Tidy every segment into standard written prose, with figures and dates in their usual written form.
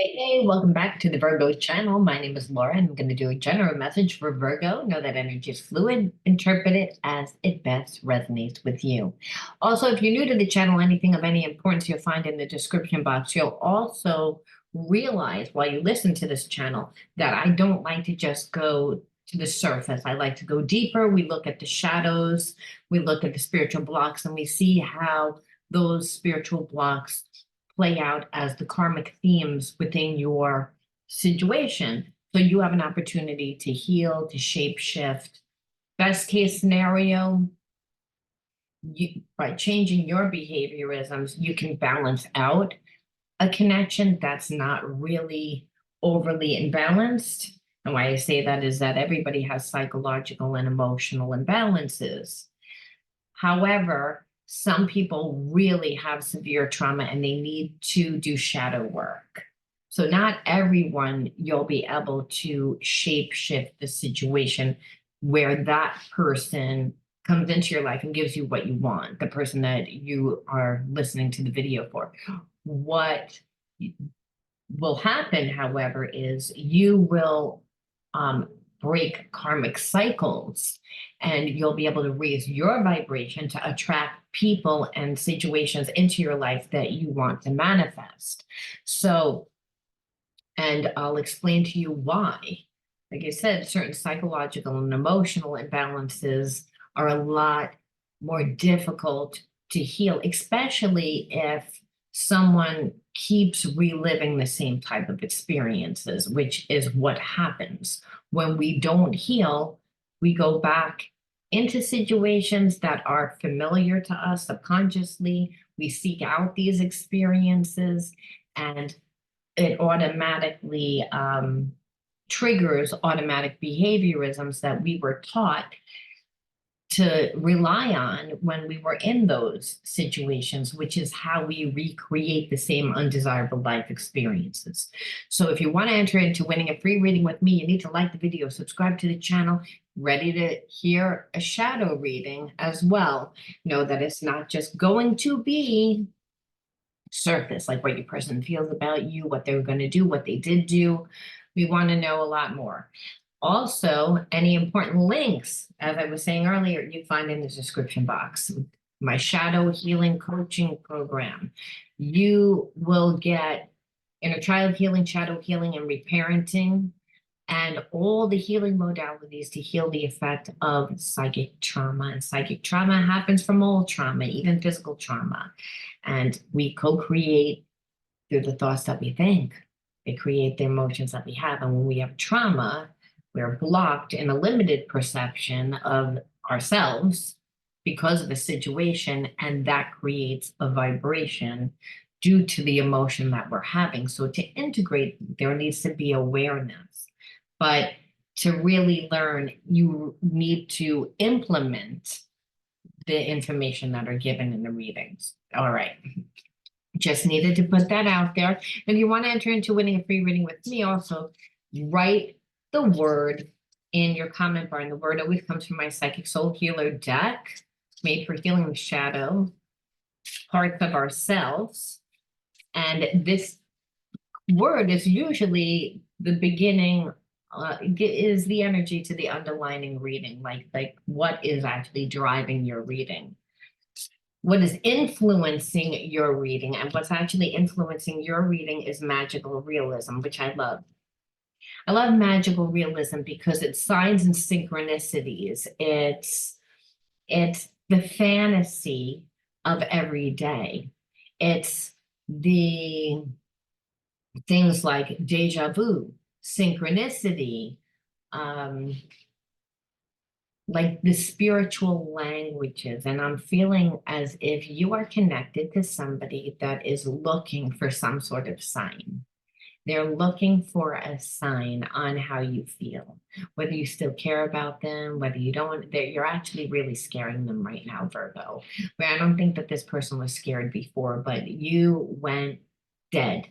Hey, welcome back to the Virgo channel. My name is Laura, and I'm going to do a general message for Virgo. Know that energy is fluid. Interpret it as it best resonates with you. Also, if you're new to the channel, anything of any importance you'll find in the description box. You'll also realize while you listen to this channel that I don't like to just go to the surface. I like to go deeper. We look at the shadows, we look at the spiritual blocks, and we see how those spiritual blocks play out as the karmic themes within your situation. So you have an opportunity to heal, to shape shift. Best case scenario, by changing your behaviorisms, you can balance out a connection that's not really overly imbalanced. And why I say that is that everybody has psychological and emotional imbalances. However, some people really have severe trauma and they need to do shadow work. So not everyone you'll be able to shape shift the situation where that person comes into your life and gives you what you want, the person that you are listening to the video for. What will happen, however, is you will break karmic cycles and you'll be able to raise your vibration to attract people and situations into your life that you want to manifest. So, and I'll explain to you why. Like I said, certain psychological and emotional imbalances are a lot more difficult to heal, especially if someone keeps reliving the same type of experiences, which is what happens. When we don't heal, we go back into situations that are familiar to us subconsciously. We seek out these experiences, and it automatically triggers automatic behaviorisms that we were taught to rely on when we were in those situations, which is how we recreate the same undesirable life experiences. So if you want to enter into winning a free reading with me, you need to like the video, subscribe to the channel, ready to hear a shadow reading as well. Know that it's not just going to be surface, like what your person feels about you, what they're going to do, what they did do. We want to know a lot more. Also, any important links, as I was saying earlier, you find in the description box. My shadow healing coaching program. You will get inner child healing, shadow healing, and reparenting, and all the healing modalities to heal the effect of psychic trauma. And psychic trauma happens from all trauma, even physical trauma. And we co-create through the thoughts that we think. They create the emotions that we have. And when we have trauma, we're blocked in a limited perception of ourselves because of a situation, and that creates a vibration due to the emotion that we're having. So to integrate, there needs to be awareness. But to really learn, you need to implement the information that are given in the readings. All right. Just needed to put that out there. If you want to enter into winning a free reading with me, also write the word in your comment bar. And the word always comes from my Psychic Soul Healer deck, made for healing the shadow parts of ourselves. And this word is usually the beginning, is the energy to the underlining reading, like what is actually driving your reading. What is influencing your reading, and what's actually influencing your reading is magical realism, which I love. I love magical realism because it's signs and synchronicities. It's the fantasy of every day. It's the things like deja vu, synchronicity, like the spiritual languages. And I'm feeling as if you are connected to somebody that is looking for some sort of sign. They're looking for a sign on how you feel, whether you still care about them, whether you don't. You're actually really scaring them right now, Virgo. But I don't think that this person was scared before, but you went dead.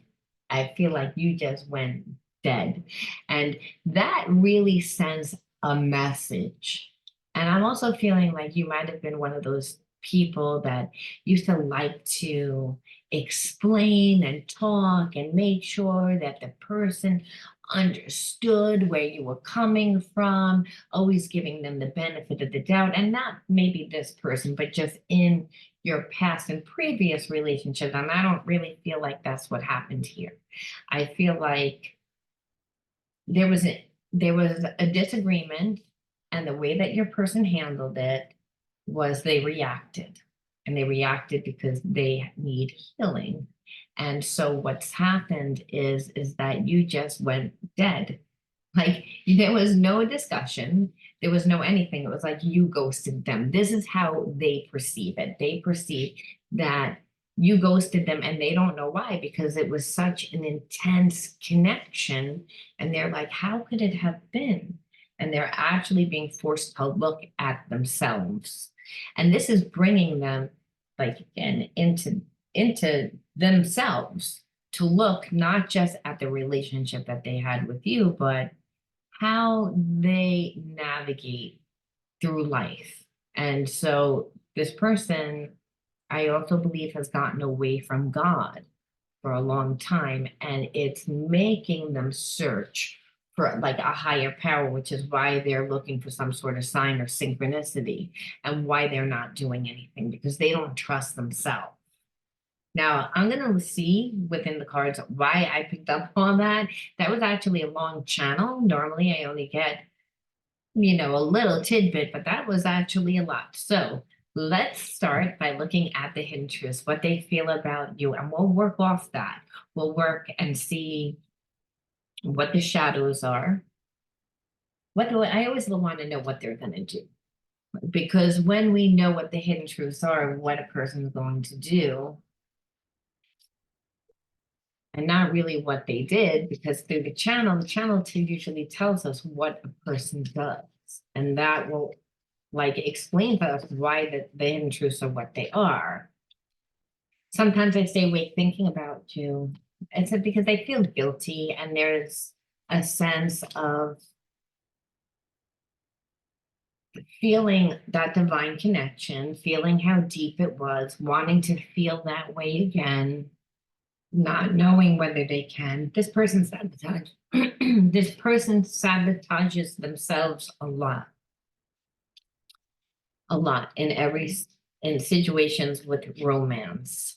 I feel like you just went dead. And that really sends a message. And I'm also feeling like you might have been one of those people that used to like to explain and talk and make sure that the person understood where you were coming from, always giving them the benefit of the doubt, and not maybe this person, but just in your past and previous relationships. And I don't really feel like that's what happened here. I feel like there was a disagreement, and the way that your person handled it was they reacted. And they reacted because they need healing. And so what's happened is that you just went dead. Like there was no discussion, there was no anything. It was like you ghosted them. This is how they perceive it. They perceive that you ghosted them and they don't know why, because it was such an intense connection. And they're like, how could it have been? And they're actually being forced to look at themselves. And this is bringing them like again into themselves to look not just at the relationship that they had with you, but how they navigate through life. And so this person, I also believe, has gotten away from God for a long time, and it's making them search for like a higher power, which is why they're looking for some sort of sign or synchronicity, and why they're not doing anything because they don't trust themselves. Now, I'm going to see within the cards why I picked up on that. That was actually a long channel. Normally, I only get, a little tidbit, but that was actually a lot. So let's start by looking at the hidden truths, what they feel about you, and we'll work off that. We'll work and see what the shadows are. I always want to know what they're going to do. Because when we know what the hidden truths are, what a person is going to do, and not really what they did, because through the channel usually tells us what a person does. And that will like explain to us why the hidden truths are what they are. Sometimes I stay awake thinking about you. It's because I feel guilty, and there's a sense of feeling that divine connection, feeling how deep it was, wanting to feel that way again, not knowing whether they can. This person this person sabotages themselves a lot in situations with romance.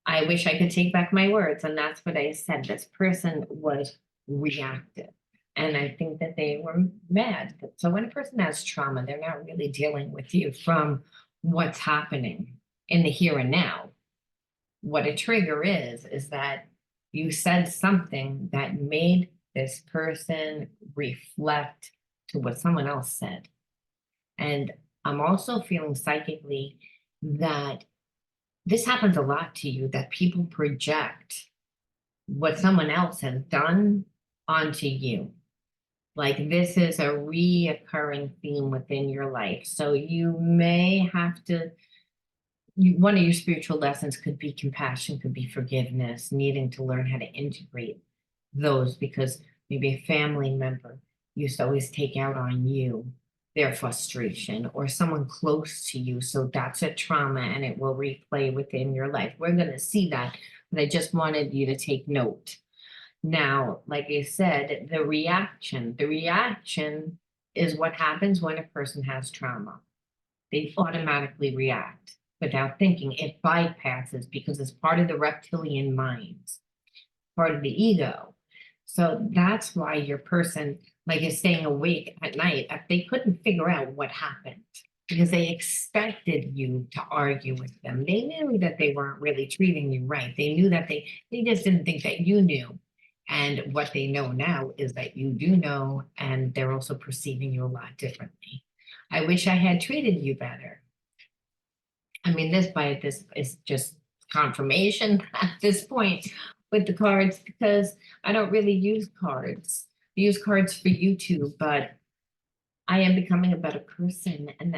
I wish I could take back my words, and that's what I said. This person was reactive, and I think that they were mad. So when a person has trauma, they're not really dealing with you from what's happening in the here and now. What a trigger is that you said something that made this person reflect to what someone else said. And I'm also feeling psychically that this happens a lot to you, that people project what someone else has done onto you. Like this is a reoccurring theme within your life. So you may have to, one of your spiritual lessons could be compassion, could be forgiveness, needing to learn how to integrate those, because maybe a family member used to always take out on you their frustration, or someone close to you. So that's a trauma, and it will replay within your life. We're going to see that, but I just wanted you to take note. Now, like I said, the reaction is what happens when a person has trauma. They automatically react without thinking. It bypasses because it's part of the reptilian mind, part of the ego. So that's why your person like is staying awake at night if they couldn't figure out what happened, because they expected you to argue with them. They knew that they weren't really treating you right. They knew that they just didn't think that you knew. And what they know now is that you do know, and they're also perceiving you a lot differently. I wish I had treated you better. I mean, this is just confirmation at this point with the cards, because I don't really use cards. I use cards for YouTube, but I am becoming a better person. And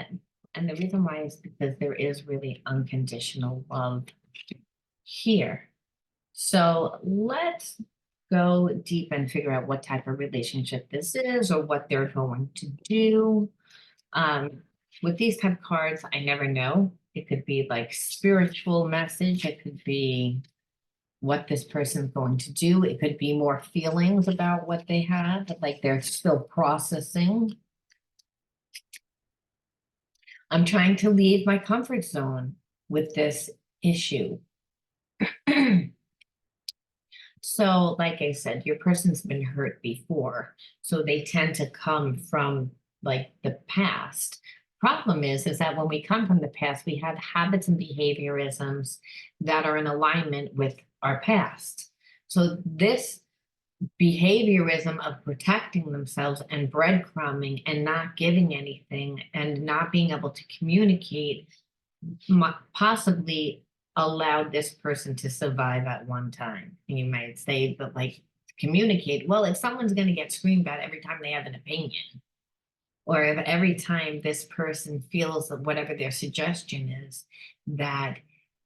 the reason why is because there is really unconditional love here. So let's go deep and figure out what type of relationship this is, or what they're going to do. With these type of cards, I never know, It could be like spiritual message. It could be what this person's going to do. It could be more feelings about what they have, like they're still processing. I'm trying to leave my comfort zone with this issue. So, like I said, your person's been hurt before, so they tend to come from like the past. Problem is that when we come from the past, we have habits and behaviorisms that are in alignment with our past. So this behaviorism of protecting themselves and breadcrumbing and not giving anything and not being able to communicate possibly allowed this person to survive at one time. And you might say, but like communicate, well, if someone's going to get screamed at every time they have an opinion, or if every time this person feels that whatever their suggestion is, that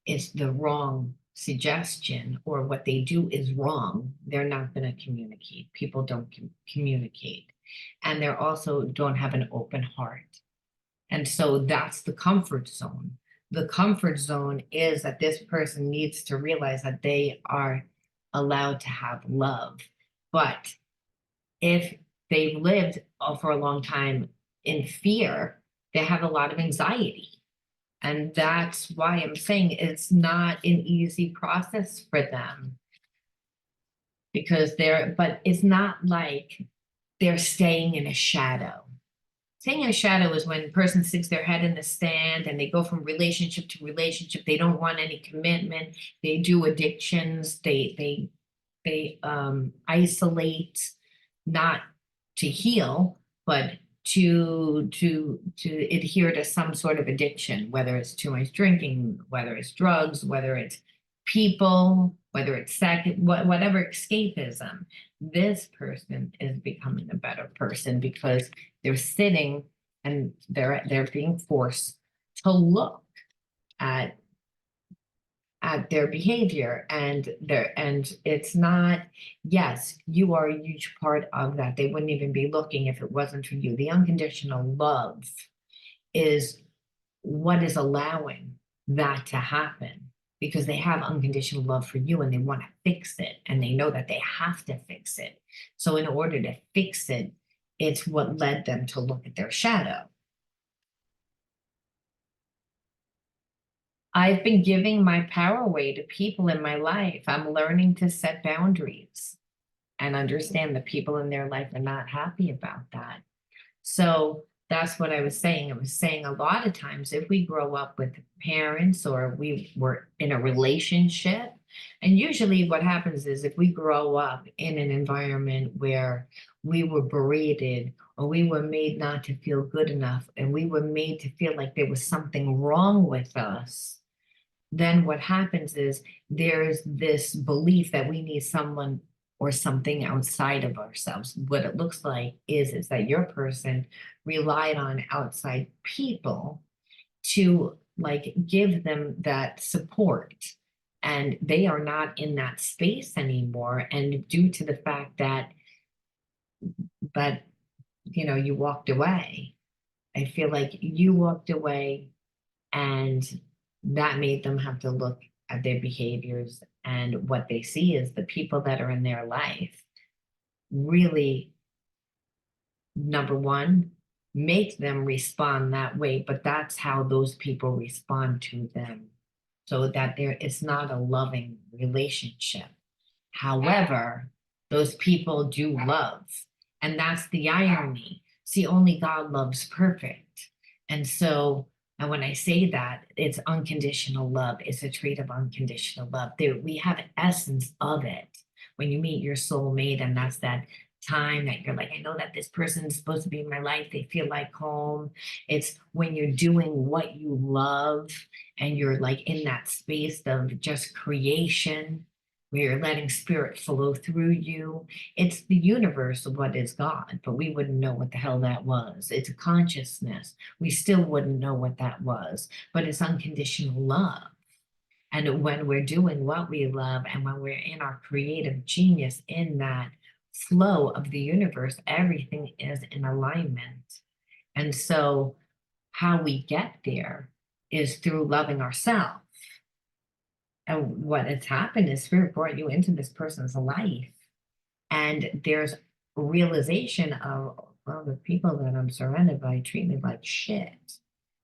is the wrong suggestion or what they do is wrong, they're not going to communicate. People don't communicate. And they're also don't have an open heart. And so that's the comfort zone. The comfort zone is that this person needs to realize that they are allowed to have love. But if they've lived for a long time in fear, they have a lot of anxiety. And that's why I'm saying it's not an easy process for them. Because but it's not like they're staying in a shadow. Staying in a shadow is when a person sticks their head in the sand and they go from relationship to relationship. They don't want any commitment. They do addictions. They isolate, not to heal, but to adhere to some sort of addiction, whether it's too much drinking, whether it's drugs, whether it's people, whether it's sex, whatever escapism. This person is becoming a better person because they're sitting and they're being forced to look at their behavior and it's not, yes, you are a huge part of that. They wouldn't even be looking if it wasn't for you. The unconditional love is what is allowing that to happen, because they have unconditional love for you and they want to fix it and they know that they have to fix it. So in order to fix it, it's what led them to look at their shadow. I've been giving my power away to people in my life. I'm learning to set boundaries and understand the people in their life are not happy about that. So that's what I was saying. I was saying a lot of times if we grow up with parents or we were in a relationship, and usually what happens is if we grow up in an environment where we were berated or we were made not to feel good enough and we were made to feel like there was something wrong with us, then what happens is there's this belief that we need someone or something outside of ourselves. What it looks like is that your person relied on outside people to like give them that support, and they are not in that space anymore. And due to the fact that you walked away, I feel like you walked away and that made them have to look at their behaviors, and what they see is the people that are in their life really, number one, make them respond that way, but that's how those people respond to them, so that it's not a loving relationship. However, those people do love, and that's the irony. See, only God loves perfect. And so, and when I say that, it's unconditional love. It's a trait of unconditional love. We have an essence of it. When you meet your soulmate, and that's that time that you're like, I know that this person is supposed to be in my life. They feel like home. It's when you're doing what you love and you're like in that space of just creation, where you're letting spirit flow through you. It's the universe of what is God, but we wouldn't know what the hell that was. It's a consciousness. We still wouldn't know what that was, but it's unconditional love. And when we're doing what we love and when we're in our creative genius in that flow of the universe, everything is in alignment. And so how we get there is through loving ourselves. And what has happened is spirit brought you into this person's life. And there's realization of, well, the people that I'm surrounded by treat me like shit.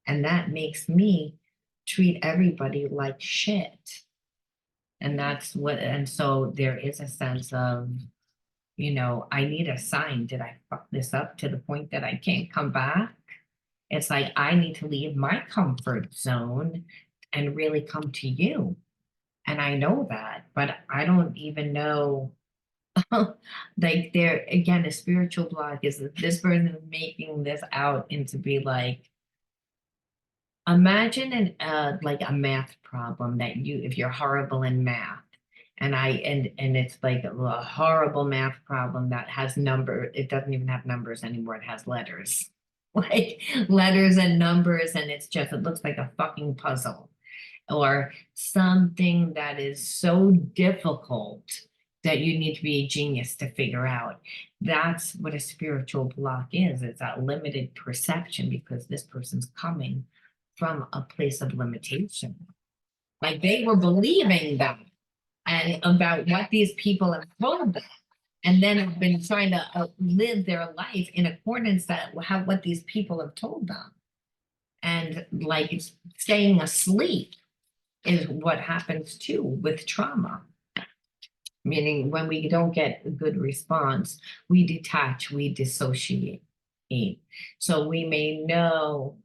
And that makes me treat everybody like shit. And that's what, and so there is a sense of, I need a sign. Did I fuck this up to the point that I can't come back? It's like I need to leave my comfort zone and really come to you. And I know that, but I don't even know. Like there again, a spiritual block is that this person is making this out into be like, imagine like a math problem that if you're horrible in math, and it's like a horrible math problem that has it doesn't even have numbers anymore, it has letters. Like letters and numbers, and it looks like a fucking puzzle, or something that is so difficult that you need to be a genius to figure out. That's what a spiritual block is. It's that limited perception because this person's coming from a place of limitation. Like they were believing that and about what these people have told them. And then have been trying to live their life in accordance that what these people have told them. And like staying asleep is what happens too with trauma. Meaning when we don't get a good response, we detach, we dissociate. So we may know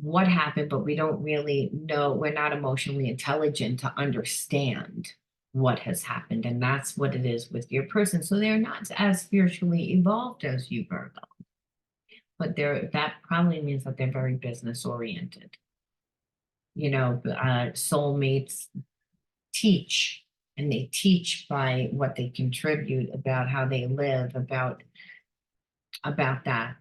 what happened, but we don't really know, we're not emotionally intelligent to understand what has happened. And that's what it is with your person. So they're not as spiritually evolved as you, Virgo. But that probably means that they're very business oriented. Soulmates teach, and they teach by what they contribute, about how they live, about that.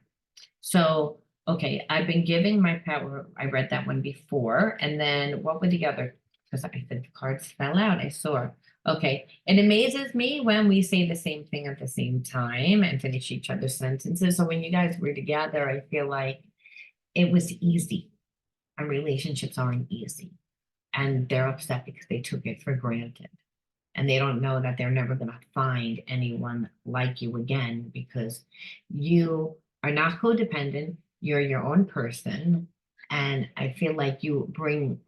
So, okay, I've been giving my power. I read that one before. And then what were the other? Because I said the cards fell out. I saw. Okay, it amazes me when we say the same thing at the same time and finish each other's sentences. So when you guys were together, I feel like it was easy. And relationships aren't easy. And they're upset because they took it for granted. And they don't know that they're never going to find anyone like you again, because you are not codependent. You're your own person. And I feel like you bring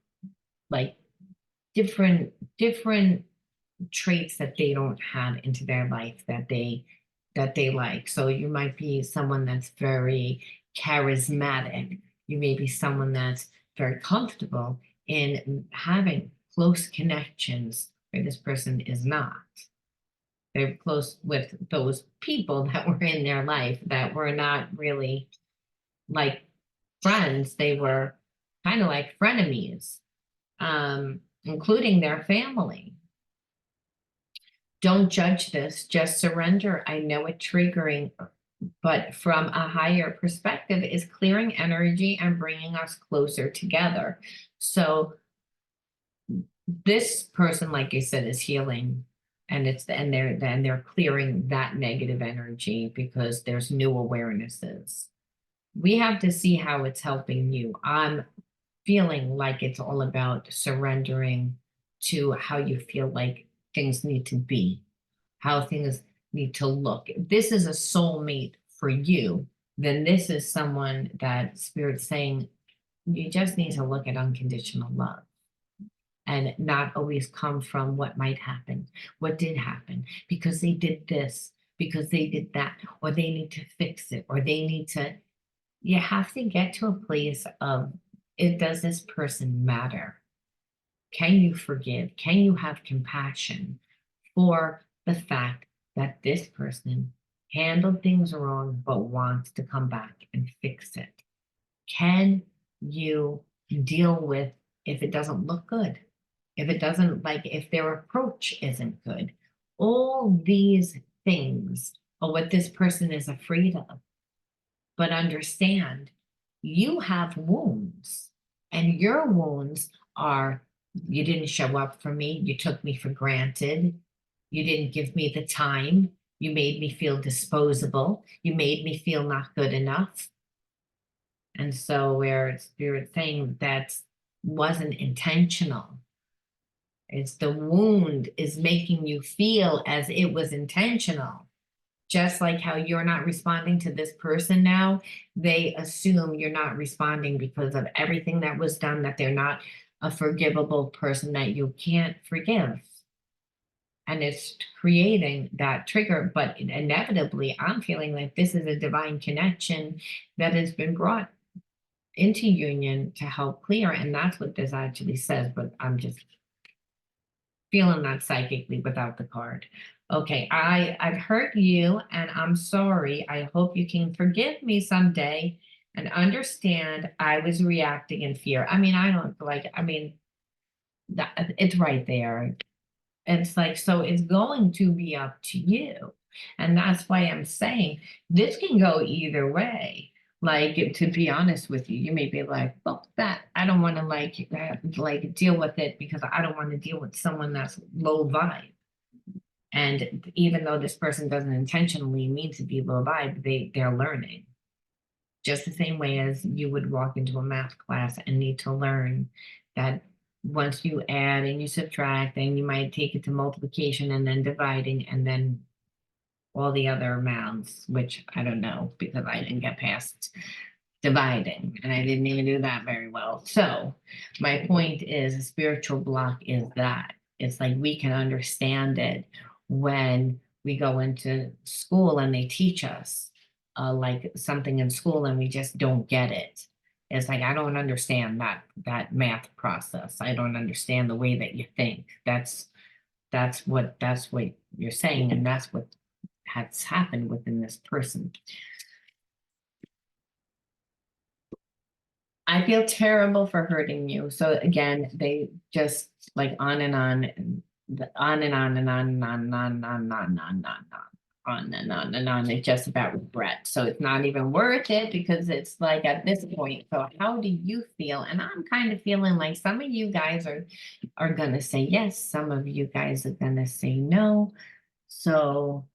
like different traits that they don't have into their life that they like. So you might be someone that's very charismatic. You may be someone that's very comfortable in having close connections where this person is not. They're close with those people that were in their life that were not really like friends. They were kind of like frenemies, including their family. Don't judge this, just surrender. I know it's triggering, but from a higher perspective is clearing energy and bringing us closer together. So this person, like I said, is healing, and they're clearing that negative energy because there's new awarenesses. We have to see how it's helping you. I'm feeling like it's all about surrendering to how you feel like things need to be, how things need to look. If this is a soulmate for you, then this is someone that Spirit's saying you just need to look at unconditional love and not always come from what might happen, what did happen, because they did this, because they did that, or they need to fix it, or they need to. You have to get to a place of, does this person matter? Can you forgive? Can you have compassion for the fact that this person handled things wrong but wants to come back and fix it? Can you deal with if it doesn't look good? If it doesn't, like, if their approach isn't good? All these things are what this person is afraid of. But understand, you have wounds, and your wounds are, you didn't show up for me, you took me for granted, you didn't give me the time, you made me feel disposable, you made me feel not good enough. And so where Spirit saying wasn't intentional. It's the wound is making you feel as it was intentional. Just like how you're not responding to this person now, they assume you're not responding because of everything that was done, that they're not a forgivable person that you can't forgive. And it's creating that trigger, but inevitably, I'm feeling like this is a divine connection that has been brought into union to help clear. And that's what this actually says, but I'm just feeling that psychically without the card. Okay, I've hurt you and I'm sorry. I hope you can forgive me someday and understand I was reacting in fear. I mean, I don't like, I mean, that it's right there. It's like, so it's going to be up to you. And that's why I'm saying this can go either way. Like, to be honest with you, you may be like, well, that I don't want to like deal with it because I don't want to deal with someone that's low vibe. And even though this person doesn't intentionally mean to be low vibe, they're learning. Just the same way as you would walk into a math class and need to learn that once you add and you subtract, then you might take it to multiplication and then dividing and then all the other amounts, which I don't know because I didn't get past dividing and I didn't even do that very well. So my point is a spiritual block is that it's like we can understand it when we go into school and they teach us like something in school and we just don't get it. It's like I don't understand that math process. I don't understand the way that you think. That's what you're saying, and that's what has happened within this person. I feel terrible for hurting you. So again, they just like on and on, and on and on and on and on and on and on and on and on and on and on and on. It's just about regret. So it's not even worth it because it's like at this point. So how do you feel? And I'm kind of feeling like some of you guys are gonna say yes, some of you guys are gonna say no. So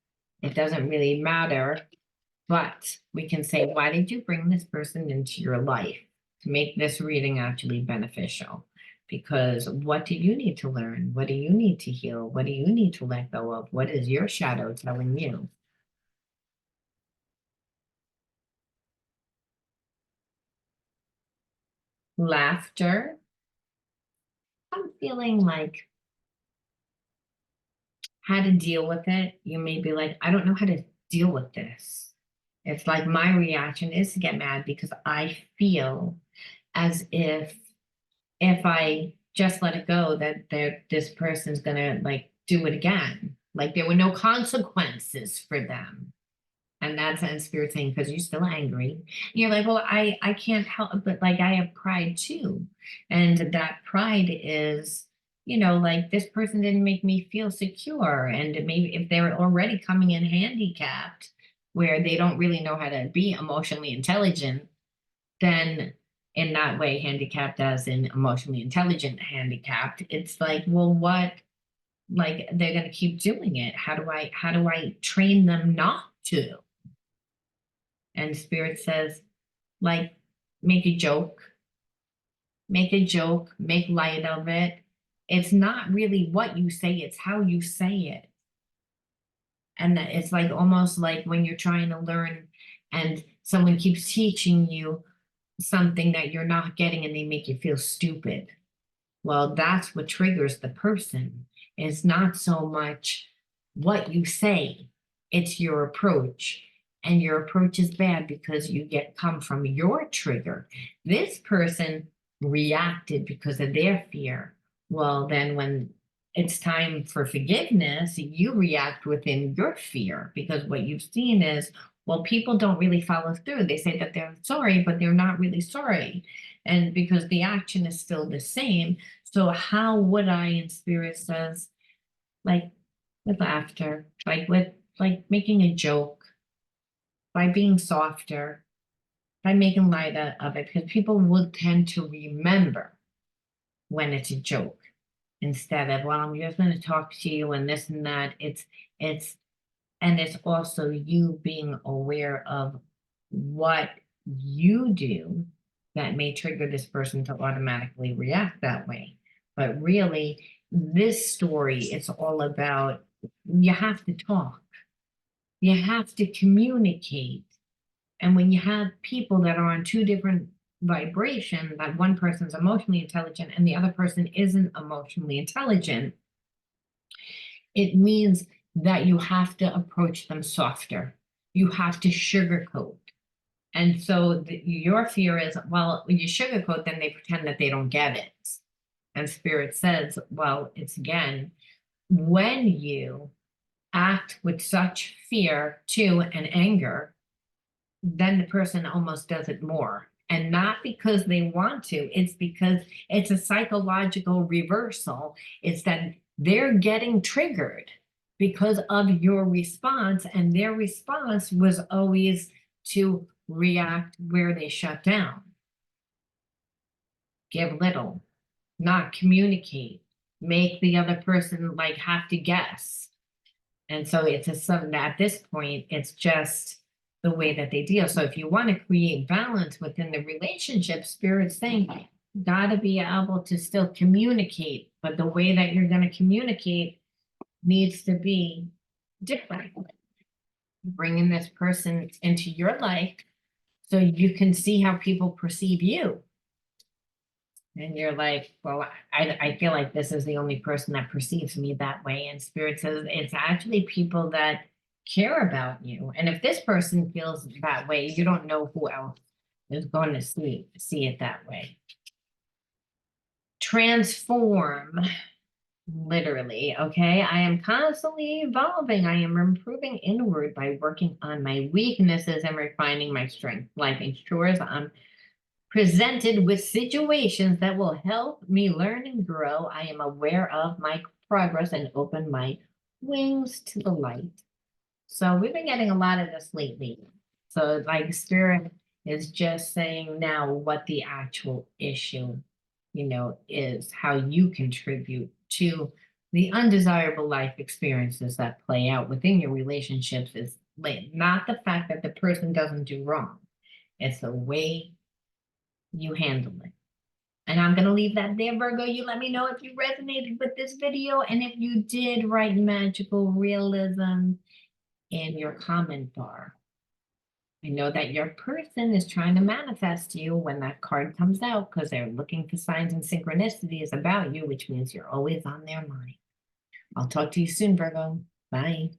it doesn't really matter. But we can say, why did you bring this person into your life to make this reading actually beneficial? Because what do you need to learn? What do you need to heal? What do you need to let go of? What is your shadow telling you? Laughter. I'm feeling like how to deal with it. You may be like, I don't know how to deal with this. It's like my reaction is to get mad because I feel as if I just let it go, that this person's gonna like do it again. Like there were no consequences for them. And that's an spirit thing because you're still angry. And you're like, well, I can't help, but like I have pride too. And that pride is, like this person didn't make me feel secure. And maybe if they're already coming in handicapped, where they don't really know how to be emotionally intelligent, then in that way, handicapped as in emotionally intelligent handicapped, it's like, well, what, like they're gonna keep doing it. How do I train them not to? And spirit says, like, make a joke, make light of it. It's not really what you say, it's how you say it. And that it's like almost like when you're trying to learn and someone keeps teaching you something that you're not getting and they make you feel stupid. Well, that's what triggers the person. It's not so much what you say, it's your approach. And your approach is bad because you get come from your trigger. This person reacted because of their fear. Well, then when it's time for forgiveness, you react within your fear because what you've seen is, well, people don't really follow through. They say that they're sorry, but they're not really sorry. And because the action is still the same. So how would I, in spirit says, like with laughter, like with like making a joke, by being softer, by making light of it, because people would tend to remember when it's a joke instead of, well, I'm just going to talk to you and this and that. It's and it's also you being aware of what you do that may trigger this person to automatically react that way. But really, this story, it's all about you have to talk, you have to communicate. And when you have people that are on two different vibrations, that one person's emotionally intelligent and the other person isn't emotionally intelligent, it means that you have to approach them softer. You have to sugarcoat. And so your fear is, well, when you sugarcoat, then they pretend that they don't get it. And Spirit says, well, it's again, when you act with such fear too and anger, then the person almost does it more. And not because they want to, it's because it's a psychological reversal. It's that they're getting triggered because of your response, and their response was always to react where they shut down, give little, not communicate, make the other person like have to guess. And so it's a something at this point, it's just the way that they deal. So if you want to create balance within the relationship, Spirit's saying, you gotta be able to still communicate, but the way that you're going to communicate needs to be different. Bringing this person into your life so you can see how people perceive you. And you're like, well, I feel like this is the only person that perceives me that way. And Spirit says it's actually people that care about you. And if this person feels that way, you don't know who else is going to see it that way. Transform, literally, okay? I am constantly evolving. I am improving inward by working on my weaknesses and refining my strength. Life ensures I'm presented with situations that will help me learn and grow. I am aware of my progress and open my wings to the light. So we've been getting a lot of this lately. So like Spirit is just saying now what the actual issue, is how you contribute to the undesirable life experiences that play out within your relationships is like not the fact that the person doesn't do wrong. It's the way you handle it. And I'm going to leave that there, Virgo. You let me know if you resonated with this video. And if you did, write magical realism in your comment bar. I know that your person is trying to manifest you when that card comes out because they're looking for signs and synchronicities about you, which means you're always on their mind. I'll talk to you soon, Virgo. Bye.